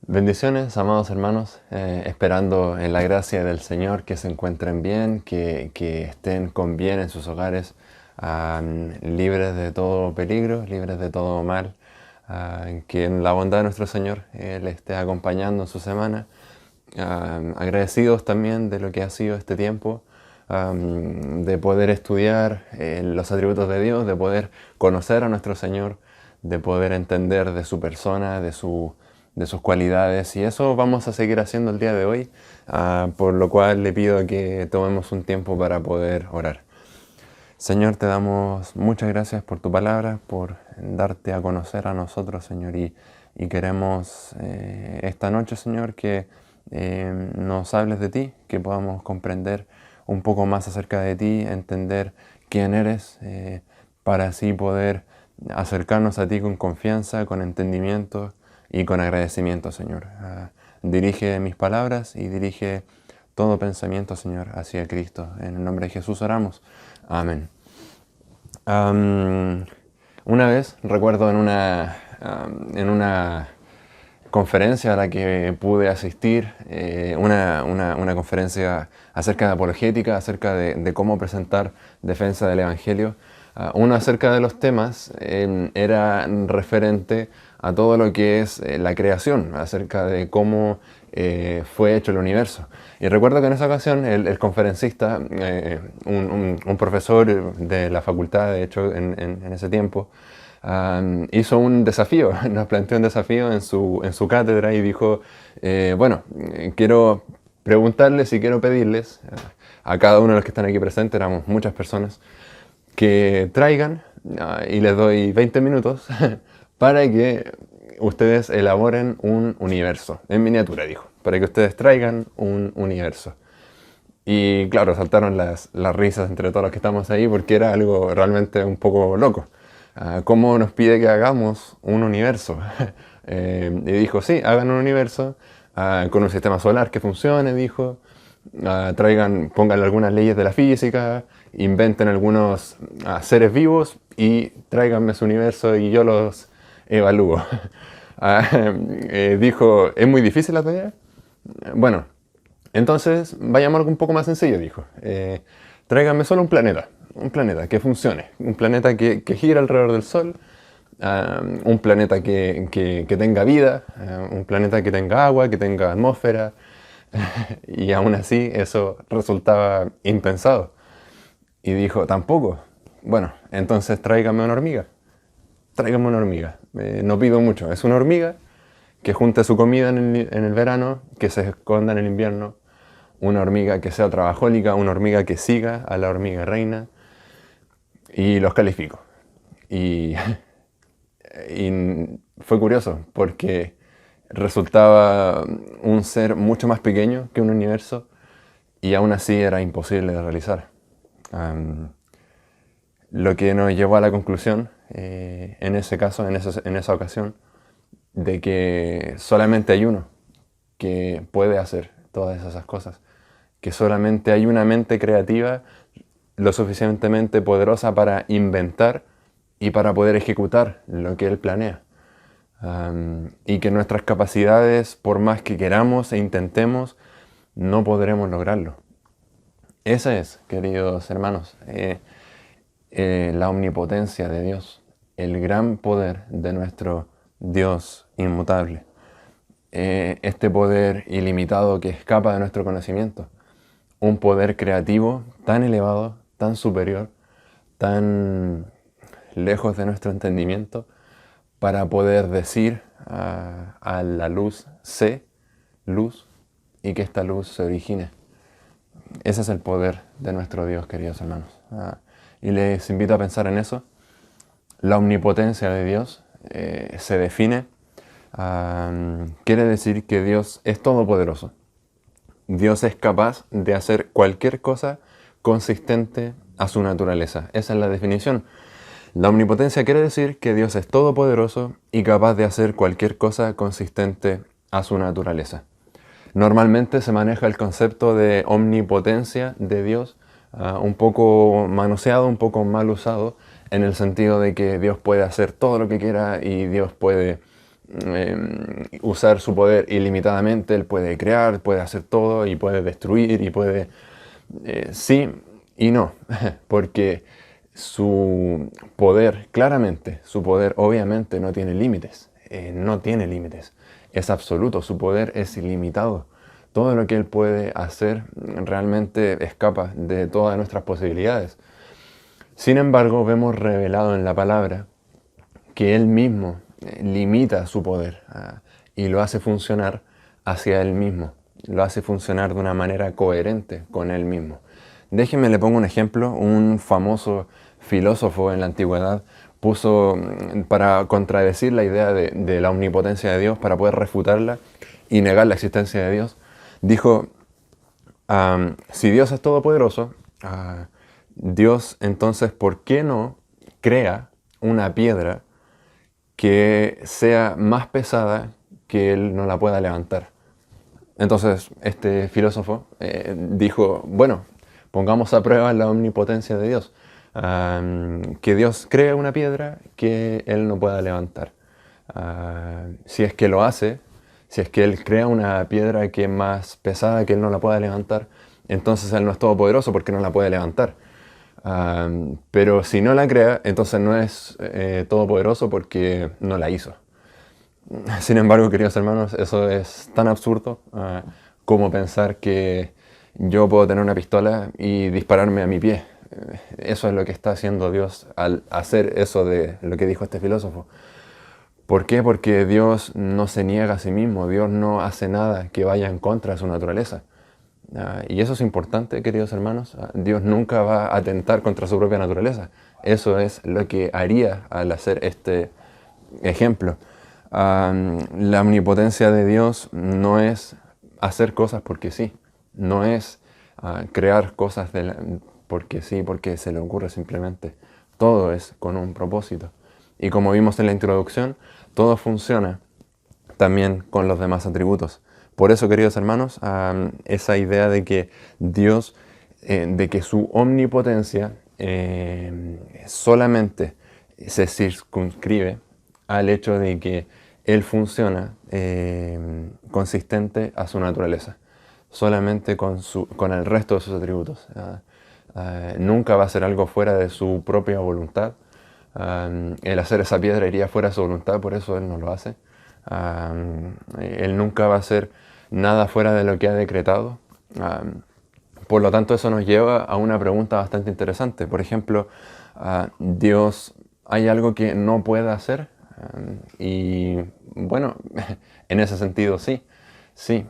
Bendiciones, amados hermanos, esperando en la gracia del Señor que se encuentren bien, que estén con bien en sus hogares, libres de todo peligro, libres de todo mal, que en la bondad de nuestro Señor les esté acompañando en su semana. Agradecidos también de lo que ha sido este tiempo, de poder estudiar los atributos de Dios, de poder conocer a nuestro Señor, de poder entender de su persona, de sus cualidades, y eso vamos a seguir haciendo el día de hoy, por lo cual le pido que tomemos un tiempo para poder orar. Señor, te damos muchas gracias por tu palabra, por darte a conocer a nosotros, Señor, y queremos esta noche, Señor, que nos hables de ti, que podamos comprender un poco más acerca de ti, entender quién eres, para así poder acercarnos a ti con confianza, con entendimiento y con agradecimiento, Señor. Dirige mis palabras y dirige todo pensamiento, Señor, hacia Cristo. En el nombre de Jesús oramos. Amén. Una vez, recuerdo en una conferencia a la que pude asistir, una conferencia acerca de apologética, acerca de cómo presentar defensa del Evangelio. Uno acerca de los temas era referente a todo lo que es la creación, acerca de cómo fue hecho el universo. Y recuerdo que en esa ocasión el conferencista, un profesor de la facultad, de hecho, en ese tiempo, hizo un desafío, nos planteó un desafío en su cátedra y dijo, quiero preguntarles y quiero pedirles a cada uno de los que están aquí presentes, éramos muchas personas, que traigan, y les doy 20 minutos, para que ustedes elaboren un universo, en miniatura, dijo, para que ustedes traigan un universo. Y claro, saltaron las risas entre todos los que estamos ahí porque era algo realmente un poco loco. ¿Cómo nos pide que hagamos un universo? Y dijo, sí, hagan un universo con un sistema solar que funcione, dijo. Pónganle algunas leyes de la física, inventen algunos seres vivos y tráiganme su universo y yo los evalúo. Dijo, ¿es muy difícil la tarea? Bueno, entonces vayamos a algo un poco más sencillo, dijo. Tráiganme solo un planeta que funcione, un planeta que gira alrededor del Sol, un planeta que tenga vida, un planeta que tenga agua, que tenga atmósfera, y aún así eso resultaba impensado. Y dijo, tampoco. Bueno, entonces tráigame una hormiga. Tráigame una hormiga. No pido mucho. Es una hormiga que junte su comida en el verano, que se esconda en el invierno. Una hormiga que sea trabajólica, una hormiga que siga a la hormiga reina. Y los califico. Y, y fue curioso porque resultaba un ser mucho más pequeño que un universo y aún así era imposible de realizar. Lo que nos llevó a la conclusión, en ese caso, en esa ocasión, de que solamente hay uno que puede hacer todas esas cosas, que solamente hay una mente creativa lo suficientemente poderosa para inventar y para poder ejecutar lo que él planea. Y que nuestras capacidades, por más que queramos e intentemos, no podremos lograrlo. Esa es, queridos hermanos, la omnipotencia de Dios, el gran poder de nuestro Dios inmutable. Este poder ilimitado que escapa de nuestro conocimiento. Un poder creativo tan elevado, tan superior, tan lejos de nuestro entendimiento, para poder decir a la luz, sé luz, y que esta luz se origine. Ese es el poder de nuestro Dios, queridos hermanos. Y les invito a pensar en eso. La omnipotencia de Dios se define, quiere decir que Dios es todopoderoso. Dios es capaz de hacer cualquier cosa consistente a su naturaleza. Esa es la definición. La omnipotencia quiere decir que Dios es todopoderoso y capaz de hacer cualquier cosa consistente a su naturaleza. Normalmente se maneja el concepto de omnipotencia de Dios un poco manoseado, un poco mal usado, en el sentido de que Dios puede hacer todo lo que quiera y Dios puede usar su poder ilimitadamente. Él puede crear, puede hacer todo y puede destruir y puede... sí y no, porque su poder, claramente, su poder obviamente no tiene límites. No tiene límites. Es absoluto, su poder es ilimitado. Todo lo que Él puede hacer realmente escapa de todas nuestras posibilidades. Sin embargo, vemos revelado en la palabra que Él mismo limita su poder y lo hace funcionar hacia Él mismo. Lo hace funcionar de una manera coherente con Él mismo. Déjenme, le pongo un ejemplo. Un famoso filósofo en la antigüedad puso, para contradecir la idea de la omnipotencia de Dios, para poder refutarla y negar la existencia de Dios, dijo, si Dios es todopoderoso, Dios entonces, ¿por qué no crea una piedra que sea más pesada que Él no la pueda levantar? Entonces este filósofo dijo, bueno, pongamos a prueba la omnipotencia de Dios. Que Dios cree una piedra que Él no pueda levantar. Si es que lo hace, si es que Él crea una piedra que es más pesada que Él no la pueda levantar, entonces Él no es todopoderoso porque no la puede levantar. Pero si no la crea, entonces no es todopoderoso porque no la hizo. Sin embargo, queridos hermanos, eso es tan absurdo como pensar que yo puedo tener una pistola y dispararme a mi pie. Eso es lo que está haciendo Dios al hacer eso de lo que dijo este filósofo. ¿Por qué? Porque Dios no se niega a sí mismo, Dios no hace nada que vaya en contra de su naturaleza. Y eso es importante, queridos hermanos. Dios nunca va a atentar contra su propia naturaleza. Eso es lo que haría al hacer este ejemplo. La omnipotencia de Dios no es hacer cosas porque sí, no es crear cosas porque sí, porque se le ocurre simplemente. Todo es con un propósito. Y como vimos en la introducción, todo funciona también con los demás atributos. Por eso, queridos hermanos, esa idea de que Dios, de que su omnipotencia solamente se circunscribe al hecho de que Él funciona consistente a su naturaleza, solamente con el resto de sus atributos. Nunca va a ser algo fuera de su propia voluntad. El hacer esa piedra iría fuera de su voluntad, por eso Él no lo hace. Él nunca va a hacer nada fuera de lo que ha decretado. Por lo tanto, eso nos lleva a una pregunta bastante interesante. Por ejemplo, Dios, ¿hay algo que no pueda hacer? Y bueno, en ese sentido sí. Sí,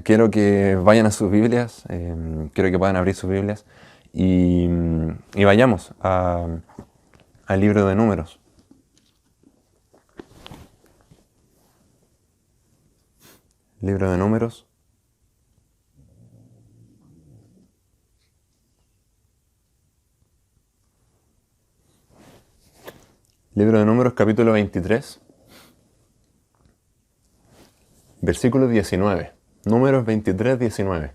quiero que vayan a sus Biblias, quiero que puedan abrir sus Biblias y vayamos al libro de Números. Libro de Números. Libro de Números, capítulo 23, versículo 19. Números 23, 19.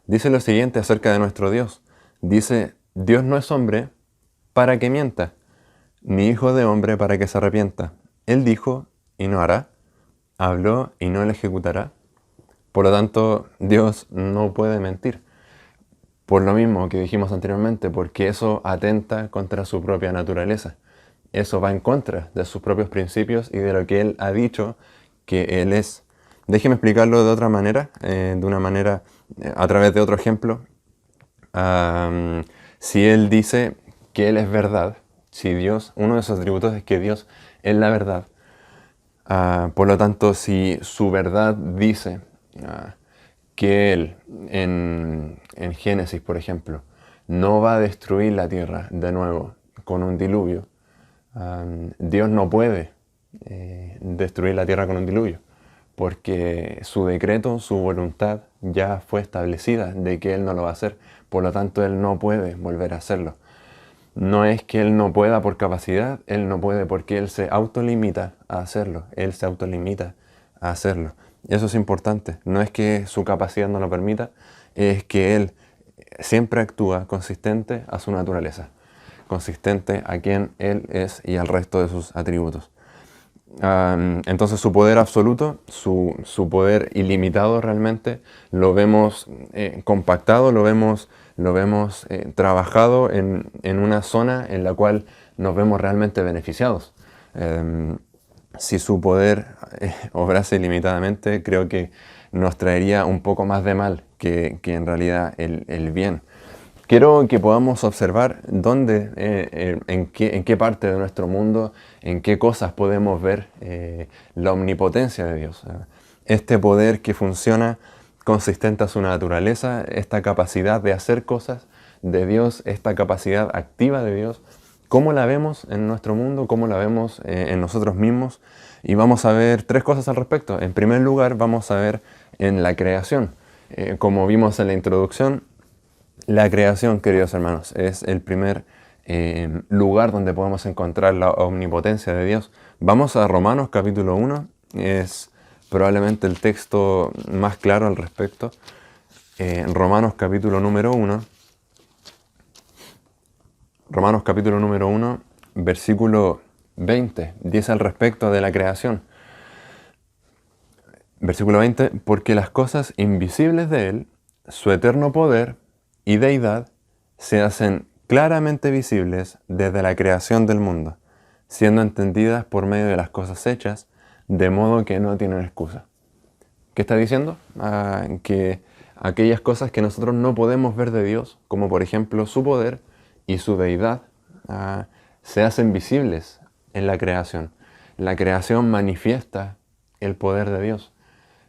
Dice lo siguiente acerca de nuestro Dios. Dice, Dios no es hombre para que mienta, ni hijo de hombre para que se arrepienta. Él dijo y no hará, habló y no le ejecutará. Por lo tanto, Dios no puede mentir. Por lo mismo que dijimos anteriormente, porque eso atenta contra su propia naturaleza. Eso va en contra de sus propios principios y de lo que Él ha dicho que Él es. Déjeme explicarlo de otra manera, a través de otro ejemplo. Si Él dice que Él es verdad, si Dios, uno de sus atributos es que Dios es la verdad, por lo tanto, si su verdad dice que Él, en Génesis, por ejemplo, no va a destruir la tierra de nuevo con un diluvio, Dios no puede destruir la tierra con un diluvio, porque su decreto, su voluntad ya fue establecida de que Él no lo va a hacer. Por lo tanto, Él no puede volver a hacerlo. No es que Él no pueda por capacidad, Él no puede porque Él se autolimita a hacerlo. Él se autolimita a hacerlo. Eso es importante. No es que su capacidad no lo permita, es que Él siempre actúa consistente a su naturaleza, consistente a quien Él es y al resto de sus atributos. Entonces su poder absoluto, su poder ilimitado realmente, lo vemos compactado, lo vemos trabajado en una zona en la cual nos vemos realmente beneficiados. Si su poder obrase ilimitadamente, creo que nos traería un poco más de mal que en realidad el bien. Quiero que podamos observar dónde, en qué parte de nuestro mundo, en qué cosas podemos ver la omnipotencia de Dios. Este poder que funciona consistente a su naturaleza, esta capacidad de hacer cosas de Dios, esta capacidad activa de Dios, cómo la vemos en nuestro mundo, cómo la vemos en nosotros mismos. Y vamos a ver tres cosas al respecto. En primer lugar, vamos a ver en la creación. Como vimos en la introducción, la creación, queridos hermanos, es el primer lugar donde podemos encontrar la omnipotencia de Dios. Vamos a Romanos capítulo 1, es probablemente el texto más claro al respecto. Romanos capítulo número 1, versículo 20, dice al respecto de la creación. Versículo 20, porque las cosas invisibles de Él, su eterno poder y deidad, se hacen claramente visibles desde la creación del mundo, siendo entendidas por medio de las cosas hechas, de modo que no tienen excusa. ¿Qué está diciendo? Que aquellas cosas que nosotros no podemos ver de Dios, como por ejemplo su poder y su deidad, se hacen visibles en la creación. La creación manifiesta el poder de Dios.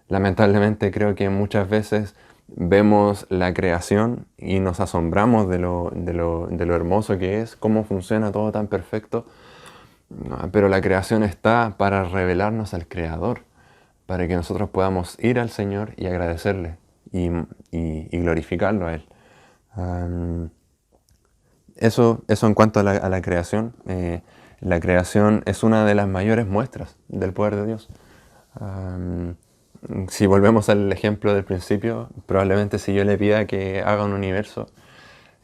Lamentablemente creo que muchas veces vemos la creación y nos asombramos de lo hermoso que es, cómo funciona todo tan perfecto, pero la creación está para revelarnos al Creador, para que nosotros podamos ir al Señor y agradecerle y glorificarlo a Él. Eso en cuanto a la creación. La creación es una de las mayores muestras del poder de Dios. Si volvemos al ejemplo del principio, probablemente si yo le pida que haga un universo,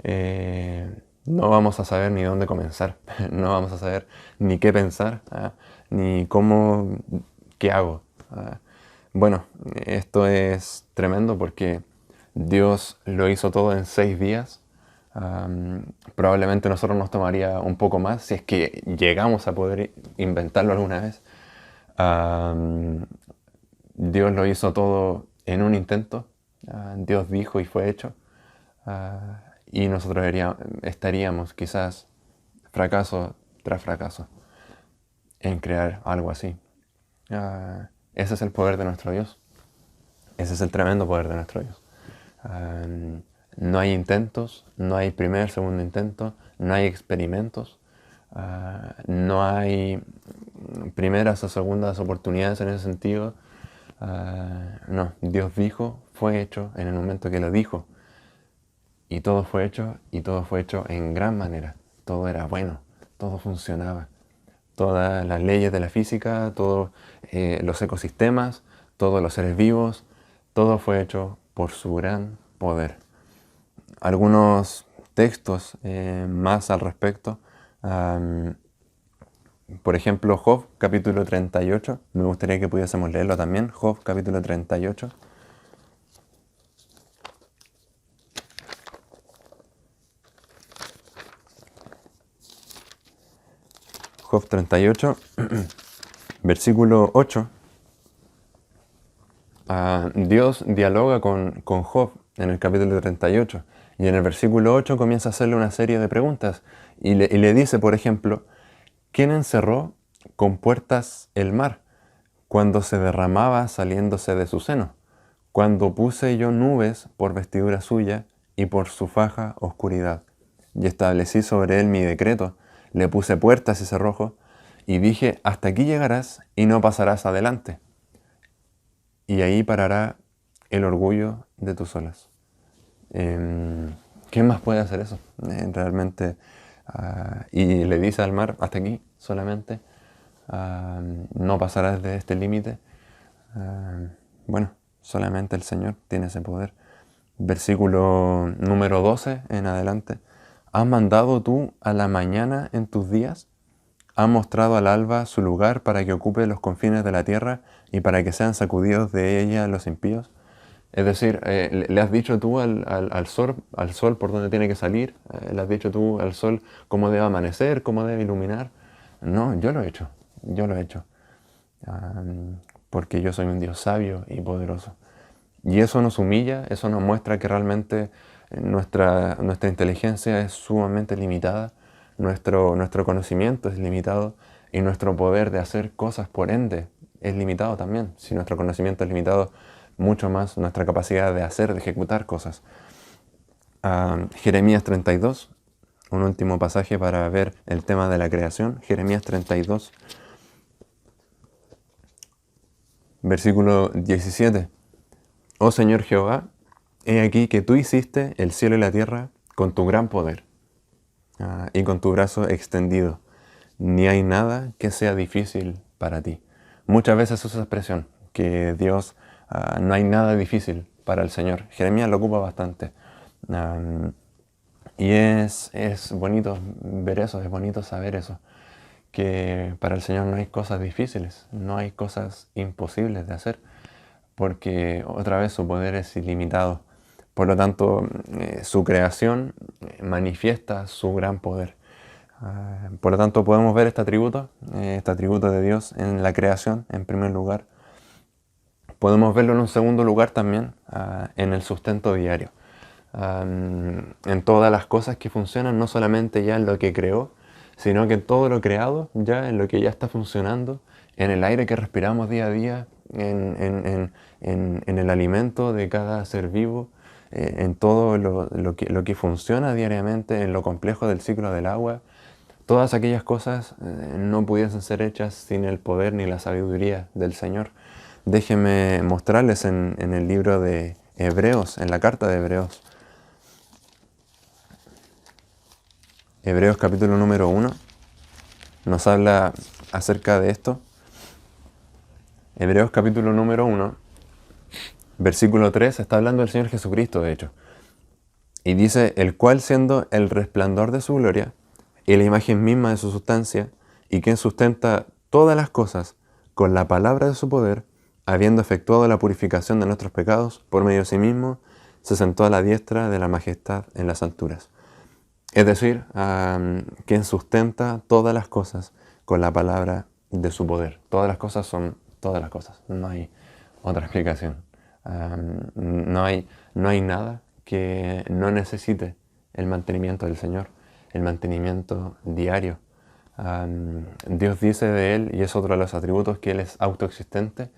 no vamos a saber ni dónde comenzar, no vamos a saber ni qué pensar, ni qué hago. Bueno, esto es tremendo porque Dios lo hizo todo en 6 días. Probablemente a nosotros nos tomaría un poco más si es que llegamos a poder inventarlo alguna vez. Dios lo hizo todo en un intento. Dios dijo y fue hecho. Y nosotros estaríamos quizás fracaso tras fracaso en crear algo así. Ese es el poder de nuestro Dios. Ese es el tremendo poder de nuestro Dios. No hay intentos, no hay primer, segundo intento, no hay experimentos, no hay primeras o segundas oportunidades en ese sentido. No, Dios dijo, fue hecho en el momento que lo dijo. Y todo fue hecho, y todo fue hecho en gran manera. Todo era bueno, todo funcionaba. Todas las leyes de la física, todos los ecosistemas, todos los seres vivos, todo fue hecho por su gran poder. Algunos textos más al respecto. Por ejemplo, Job, capítulo 38. Me gustaría que pudiésemos leerlo también. Job, capítulo 38. Job 38, versículo 8. Dios dialoga con Job en el capítulo 38. Y en el versículo 8 comienza a hacerle una serie de preguntas. Y le dice, por ejemplo, ¿quién encerró con puertas el mar cuando se derramaba saliéndose de su seno? Cuando puse yo nubes por vestidura suya y por su faja oscuridad. Y establecí sobre él mi decreto, le puse puertas y cerrojos, y dije, hasta aquí llegarás y no pasarás adelante. Y ahí parará el orgullo de tus olas. ¿Qué más puede hacer eso? Realmente. Y le dice al mar, hasta aquí solamente. No pasarás de este límite. Bueno, solamente el Señor tiene ese poder. Versículo número 12 en adelante. ¿Has mandado tú a la mañana en tus días? ha mostrado al alba su lugar para que ocupe los confines de la tierra y para que sean sacudidos de ella los impíos. Es decir, le has dicho tú al sol por dónde tiene que salir, le has dicho tú al sol cómo debe amanecer, cómo debe iluminar. No, yo lo he hecho, yo lo he hecho. Porque yo soy un Dios sabio y poderoso. Y eso nos humilla, eso nos muestra que realmente nuestra inteligencia es sumamente limitada, nuestro conocimiento es limitado y nuestro poder de hacer cosas, por ende, es limitado también. Si nuestro conocimiento es limitado, mucho más nuestra capacidad de hacer, de ejecutar cosas. Jeremías 32, un último pasaje para ver el tema de la creación. Jeremías 32, versículo 17. Oh Señor Jehová, he aquí que tú hiciste el cielo y la tierra con tu gran poder y con tu brazo extendido. Ni hay nada que sea difícil para ti. Muchas veces usa esa expresión, que Dios, no hay nada difícil para el Señor. Jeremías lo ocupa bastante. Y es bonito ver eso, es bonito saber eso, que para el Señor no hay cosas difíciles, no hay cosas imposibles de hacer, porque otra vez su poder es ilimitado. Por lo tanto, su creación manifiesta su gran poder. Por lo tanto, podemos ver este atributo de Dios en la creación, en primer lugar. Podemos verlo en un segundo lugar también, en el sustento diario. En todas las cosas que funcionan, no solamente ya en lo que creó, sino que en todo lo creado, ya en lo que ya está funcionando, en el aire que respiramos día a día, en el alimento de cada ser vivo, en todo lo que funciona diariamente, en lo complejo del ciclo del agua. Todas aquellas cosas no pudiesen ser hechas sin el poder ni la sabiduría del Señor. Déjenme mostrarles en el libro de Hebreos, en la carta de Hebreos. Hebreos capítulo número 1 nos habla acerca de esto. Hebreos capítulo número 1, versículo 3, está hablando del Señor Jesucristo, de hecho. Y dice, el cual siendo el resplandor de su gloria y la imagen misma de su sustancia, y quien sustenta todas las cosas con la palabra de su poder, habiendo efectuado la purificación de nuestros pecados por medio de sí mismo, se sentó a la diestra de la majestad en las alturas. Es decir, quien sustenta todas las cosas con la palabra de su poder. Todas las cosas son todas las cosas. No hay otra explicación. No hay nada que no necesite el mantenimiento del Señor, el mantenimiento diario. Dios dice de Él, y es otro de los atributos, que Él es autoexistente,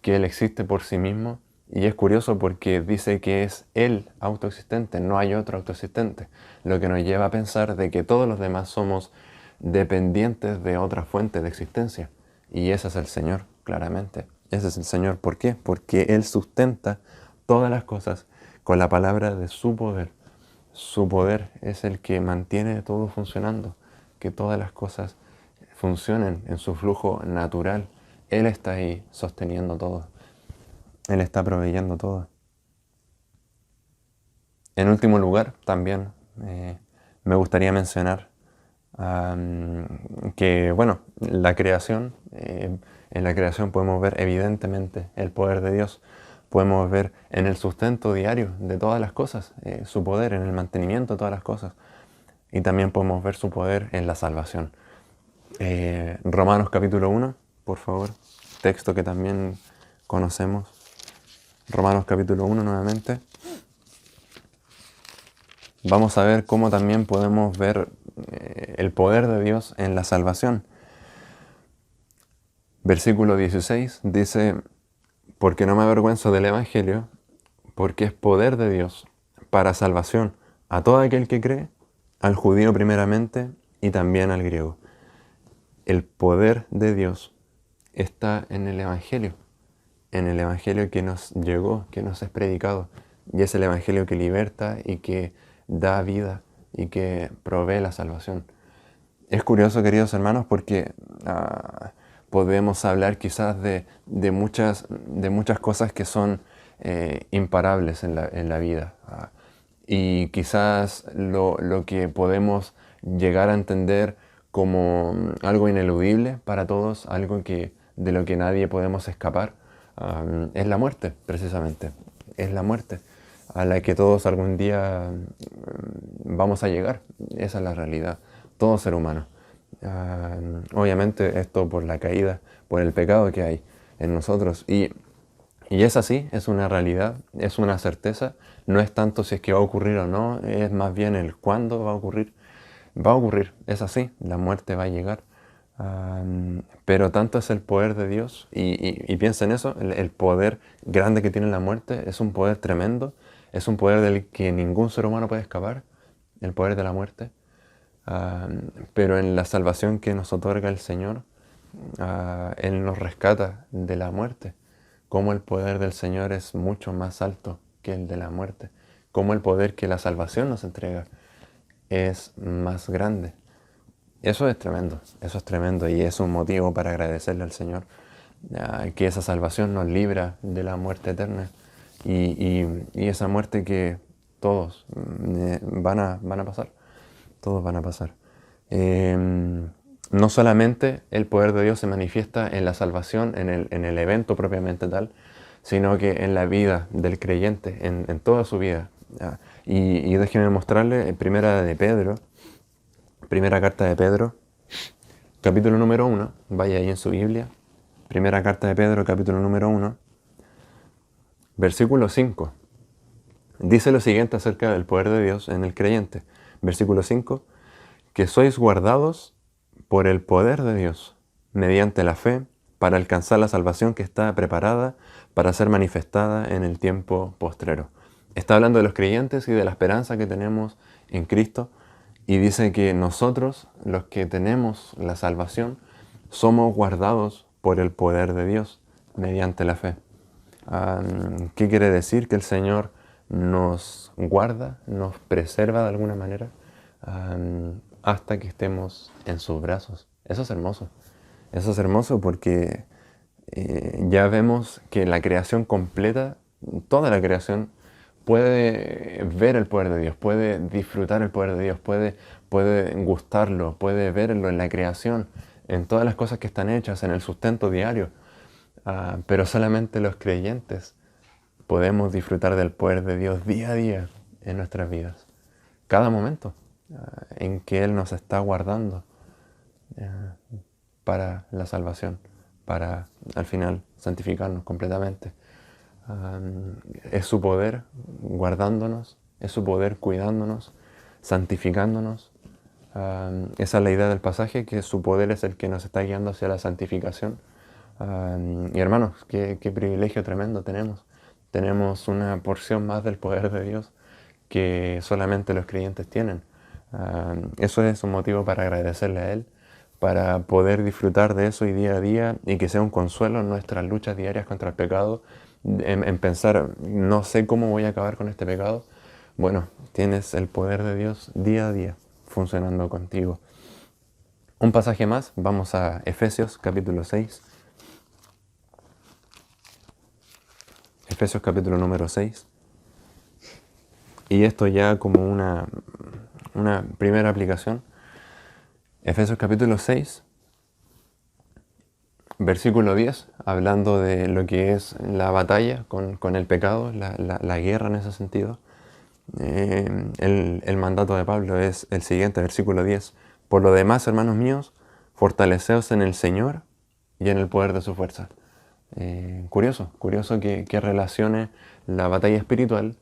que Él existe por sí mismo. Y es curioso porque dice que es Él autoexistente, no hay otro autoexistente, lo que nos lleva a pensar de que todos los demás somos dependientes de otra fuente de existencia. Y ese es el Señor, claramente. Ese es el Señor. ¿Por qué? Porque Él sustenta todas las cosas con la palabra de su poder. Su poder es el que mantiene todo funcionando, que todas las cosas funcionen en su flujo natural. Él está ahí sosteniendo todo. Él está proveyendo todo. En último lugar, también me gustaría mencionar que, bueno, la creación, en la creación podemos ver evidentemente el poder de Dios. Podemos ver en el sustento diario de todas las cosas, su poder en el mantenimiento de todas las cosas. Y también podemos ver su poder en la salvación. Romanos capítulo 1, por favor, texto que también conocemos. Romanos capítulo 1 nuevamente. Vamos a ver cómo también podemos ver el poder de Dios en la salvación. Versículo 16 dice, porque no me avergüenzo del Evangelio, porque es poder de Dios para salvación a todo aquel que cree, al judío primeramente y también al griego. El poder de Dios está en el Evangelio que nos llegó, que nos es predicado, y es el Evangelio que liberta y que da vida y que provee la salvación. Es curioso, queridos hermanos, porque podemos hablar quizás de muchas cosas que son imparables en la vida. Y quizás lo que podemos llegar a entender como algo ineludible para todos, algo de lo que nadie podemos escapar, es la muerte, precisamente. Es la muerte a la que todos algún día vamos a llegar. Esa es la realidad. Todo ser humano. Obviamente esto por la caída, por el pecado que hay en nosotros. Y es así, es una realidad, es una certeza. No es tanto si es que va a ocurrir o no, es más bien el cuándo va a ocurrir. Va a ocurrir, es así, la muerte va a llegar. Pero tanto es el poder de Dios, y piensa en eso, el poder grande que tiene la muerte es un poder tremendo, es un poder del que ningún ser humano puede escapar, el poder de la muerte. Pero en la salvación que nos otorga el Señor, Él nos rescata de la muerte. Como el poder del Señor es mucho más alto que el de la muerte. Como el poder que la salvación nos entrega es más grande. Eso es tremendo y es un motivo para agradecerle al Señor que esa salvación nos libra de la muerte eterna y esa muerte que todos van a pasar, todos van a pasar. No solamente el poder de Dios se manifiesta en la salvación, en el evento propiamente tal, sino que en la vida del creyente, en toda su vida. Y déjenme mostrarle en primera carta de Pedro, capítulo número 1, vaya ahí en su Biblia, primera carta de Pedro, capítulo número 1, versículo 5. Dice lo siguiente acerca del poder de Dios en el creyente. Versículo 5, que sois guardados por el poder de Dios, mediante la fe, para alcanzar la salvación que está preparada para ser manifestada en el tiempo postrero. Está hablando de los creyentes y de la esperanza que tenemos en Cristo, y dice que nosotros, los que tenemos la salvación, somos guardados por el poder de Dios, mediante la fe. ¿Qué quiere decir? Que el Señor nos guarda, nos preserva de alguna manera, hasta que estemos en sus brazos. Eso es hermoso. Eso es hermoso porque ya vemos que la creación completa, toda la creación, puede ver el poder de Dios, puede disfrutar el poder de Dios, puede gustarlo, puede verlo en la creación, en todas las cosas que están hechas, en el sustento diario. Pero solamente los creyentes podemos disfrutar del poder de Dios día a día en nuestras vidas. Cada momento en que Él nos está guardando para la salvación, para al final santificarnos completamente. Es su poder guardándonos, es su poder cuidándonos, santificándonos. Esa es la idea del pasaje, que su poder es el que nos está guiando hacia la santificación. Y hermanos, qué privilegio tremendo tenemos. Tenemos una porción más del poder de Dios que solamente los creyentes tienen. Eso es un motivo para agradecerle a Él, para poder disfrutar de eso y día a día, y que sea un consuelo en nuestras luchas diarias contra el pecado, en pensar, no sé cómo voy a acabar con este pecado. Bueno, tienes el poder de Dios día a día funcionando contigo. Un pasaje más, vamos a Efesios capítulo 6. Efesios capítulo número 6. Y esto ya como una primera aplicación. Efesios capítulo 6, versículo 10, hablando de lo que es la batalla con el pecado, la guerra en ese sentido. El mandato de Pablo es el siguiente, versículo 10. Por lo demás, hermanos míos, fortaleceos en el Señor y en el poder de su fuerza. Curioso que relacione la batalla espiritual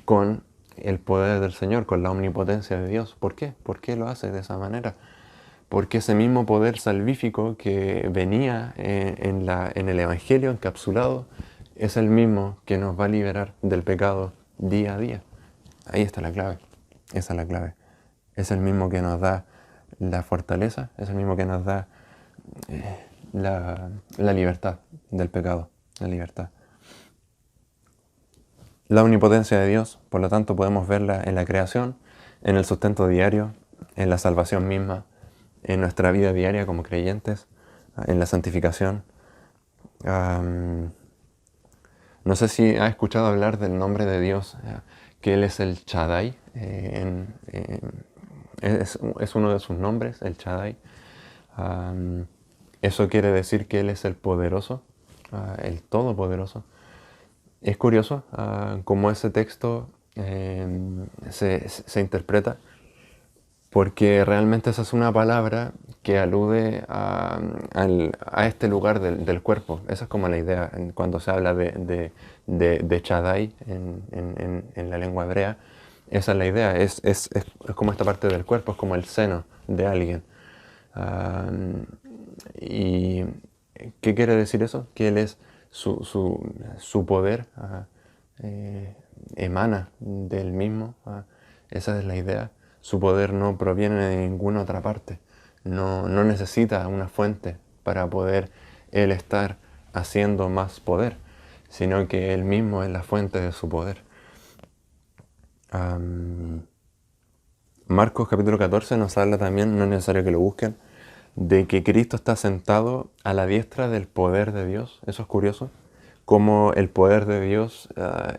con el poder del Señor, con la omnipotencia de Dios. ¿Por qué? ¿Por qué lo hace de esa manera? Porque ese mismo poder salvífico que venía en el Evangelio encapsulado es el mismo que nos va a liberar del pecado día a día. Ahí está la clave, esa es la clave. Es el mismo que nos da la fortaleza, es el mismo que nos da la libertad del pecado, la libertad. La omnipotencia de Dios, por lo tanto, podemos verla en la creación, en el sustento diario, en la salvación misma, en nuestra vida diaria como creyentes, en la santificación. No sé si has escuchado hablar del nombre de Dios, que Él es el Shaddai en es uno de sus nombres, el Shaddai. Eso quiere decir que Él es el poderoso, el todopoderoso. Es curioso cómo ese texto se interpreta, porque realmente esa es una palabra que alude a este lugar del cuerpo. Esa es como la idea cuando se habla de Shaddai en la lengua hebrea. Esa es la idea, es como esta parte del cuerpo, es como el seno de alguien. ¿Y qué quiere decir eso? Que Él es su poder emana del mismo. Esa es la idea. Su poder no proviene de ninguna otra parte. No necesita una fuente para poder Él estar haciendo más poder, sino que Él mismo es la fuente de su poder. Marcos capítulo 14 nos habla también, no es necesario que lo busquen, de que Cristo está sentado a la diestra del poder de Dios. Eso es curioso, como el poder de Dios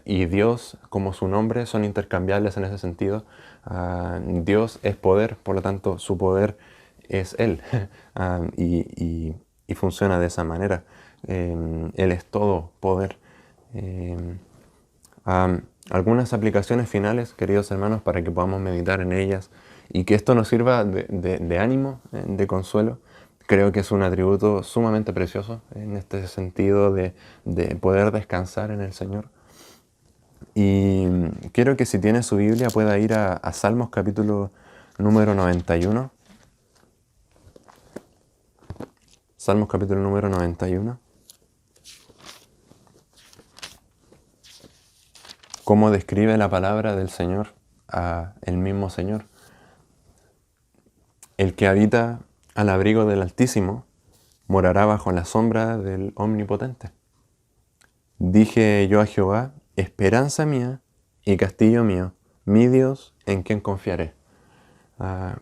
y Dios como su nombre son intercambiables en ese sentido. Dios es poder, por lo tanto su poder es Él y funciona de esa manera. Él es todo poder. Algunas aplicaciones finales, queridos hermanos, para que podamos meditar en ellas y que esto nos sirva de ánimo, de consuelo. Creo que es un atributo sumamente precioso en este sentido de poder descansar en el Señor. Y quiero que si tiene su Biblia pueda ir a Salmos capítulo número 91. Salmos capítulo número 91. Cómo describe la palabra del Señor a el mismo Señor. El que habita al abrigo del Altísimo morará bajo la sombra del Omnipotente. Dije yo a Jehová, esperanza mía y castillo mío, mi Dios en quien confiaré.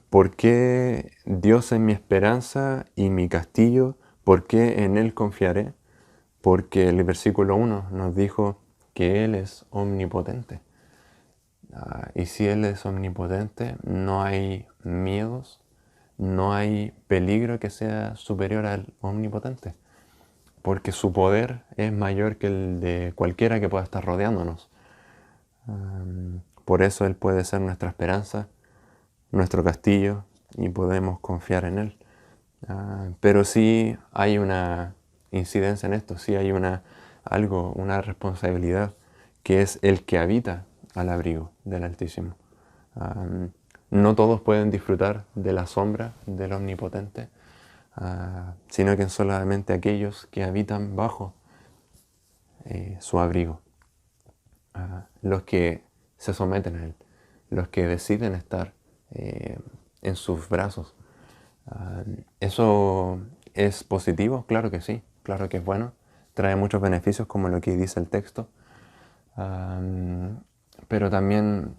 ¿Por qué Dios es mi esperanza y mi castillo? ¿Por qué en Él confiaré? Porque el versículo 1 nos dijo que Él es omnipotente. Y si Él es omnipotente, no hay miedos, no hay peligro que sea superior al omnipotente, porque su poder es mayor que el de cualquiera que pueda estar rodeándonos. Por eso Él puede ser nuestra esperanza, nuestro castillo, y podemos confiar en Él. Pero sí hay una incidencia en esto, sí hay una responsabilidad, que es el que habita al abrigo del Altísimo. No todos pueden disfrutar de la sombra del Omnipotente, sino que solamente aquellos que habitan bajo su abrigo, los que se someten a Él, los que deciden estar en sus brazos. ¿Eso es positivo? Claro que sí, claro que es bueno, trae muchos beneficios como lo que dice el texto, pero también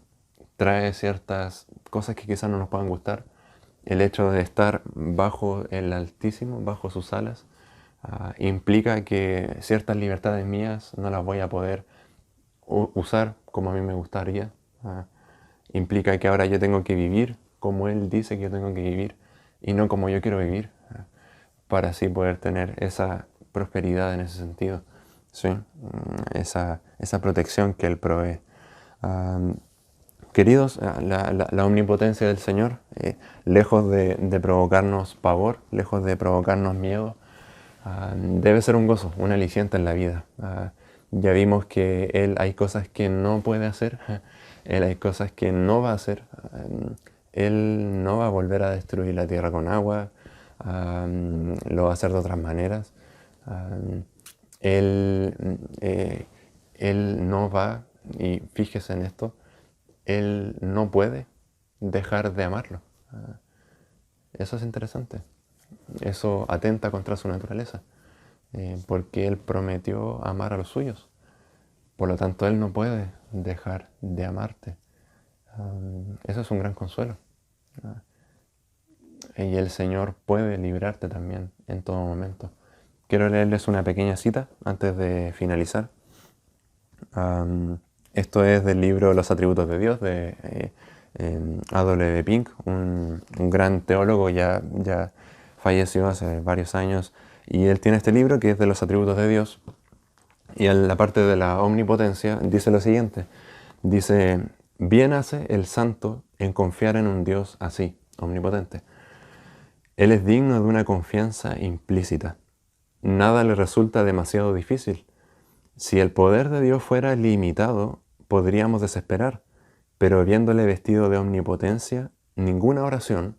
trae ciertas cosas que quizás no nos puedan gustar. El hecho de estar bajo el Altísimo, bajo sus alas, implica que ciertas libertades mías no las voy a poder usar como a mí me gustaría. Implica que ahora yo tengo que vivir como Él dice que yo tengo que vivir y no como yo quiero vivir, para así poder tener esa prosperidad en ese sentido, ¿sí? Esa protección que Él provee. Queridos, la omnipotencia del Señor, lejos de provocarnos pavor, lejos de provocarnos miedo, debe ser un gozo, un aliciente en la vida. Ya vimos que Él hay cosas que no puede hacer, Él hay cosas que no va a hacer. Él no va a volver a destruir la tierra con agua, lo va a hacer de otras maneras. Él no va, y fíjese en esto, Él no puede dejar de amarlo. Eso es interesante. Eso atenta contra su naturaleza, porque Él prometió amar a los suyos. Por lo tanto, Él no puede dejar de amarte. Eso es un gran consuelo. Y el Señor puede librarte también en todo momento. Quiero leerles una pequeña cita antes de finalizar. Esto es del libro Los atributos de Dios, de A.W. Pink, un gran teólogo, ya falleció hace varios años, y él tiene este libro que es de los atributos de Dios, y en la parte de la omnipotencia dice lo siguiente, dice, bien hace el santo en confiar en un Dios así, omnipotente. Él es digno de una confianza implícita. Nada le resulta demasiado difícil. Si el poder de Dios fuera limitado, podríamos desesperar, pero viéndole vestido de omnipotencia, ninguna oración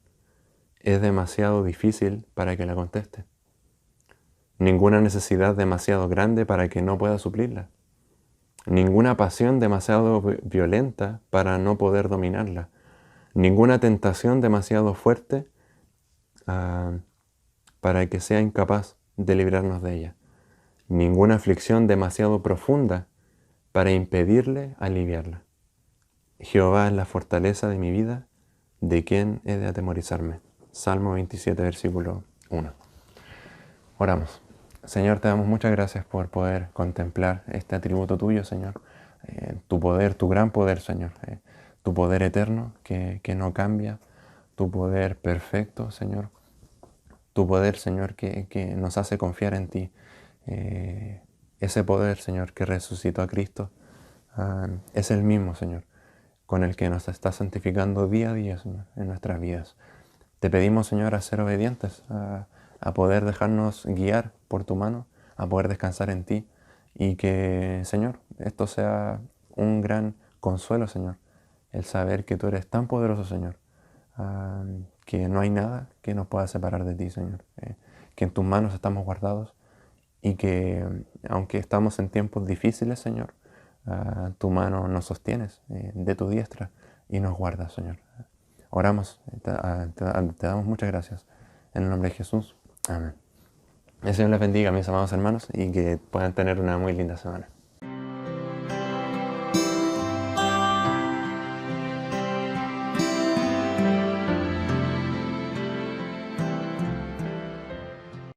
es demasiado difícil para que la conteste. Ninguna necesidad demasiado grande para que no pueda suplirla. Ninguna pasión demasiado violenta para no poder dominarla. Ninguna tentación demasiado fuerte para que sea incapaz de librarnos de ella. Ninguna aflicción demasiado profunda para impedirle aliviarla. Jehová es la fortaleza de mi vida, ¿de quién he de atemorizarme? Salmo 27, versículo 1. Oramos. Señor, te damos muchas gracias por poder contemplar este atributo tuyo, Señor. Tu poder, tu gran poder, Señor. Tu poder eterno que no cambia. Tu poder perfecto, Señor. Tu poder, Señor, que nos hace confiar en ti. Ese poder, Señor, que resucitó a Cristo, es el mismo, Señor, con el que nos está santificando día a día, Señor, en nuestras vidas. Te pedimos, Señor, a ser obedientes, a poder dejarnos guiar por tu mano, a poder descansar en ti, y que, Señor, esto sea un gran consuelo, Señor, el saber que tú eres tan poderoso, Señor, que no hay nada que nos pueda separar de ti, Señor, que en tus manos estamos guardados, y que aunque estamos en tiempos difíciles, Señor, tu mano nos sostienes de tu diestra y nos guardas, Señor. Oramos, te damos muchas gracias. En el nombre de Jesús. Amén. El Señor les bendiga, mis amados hermanos, y que puedan tener una muy linda semana.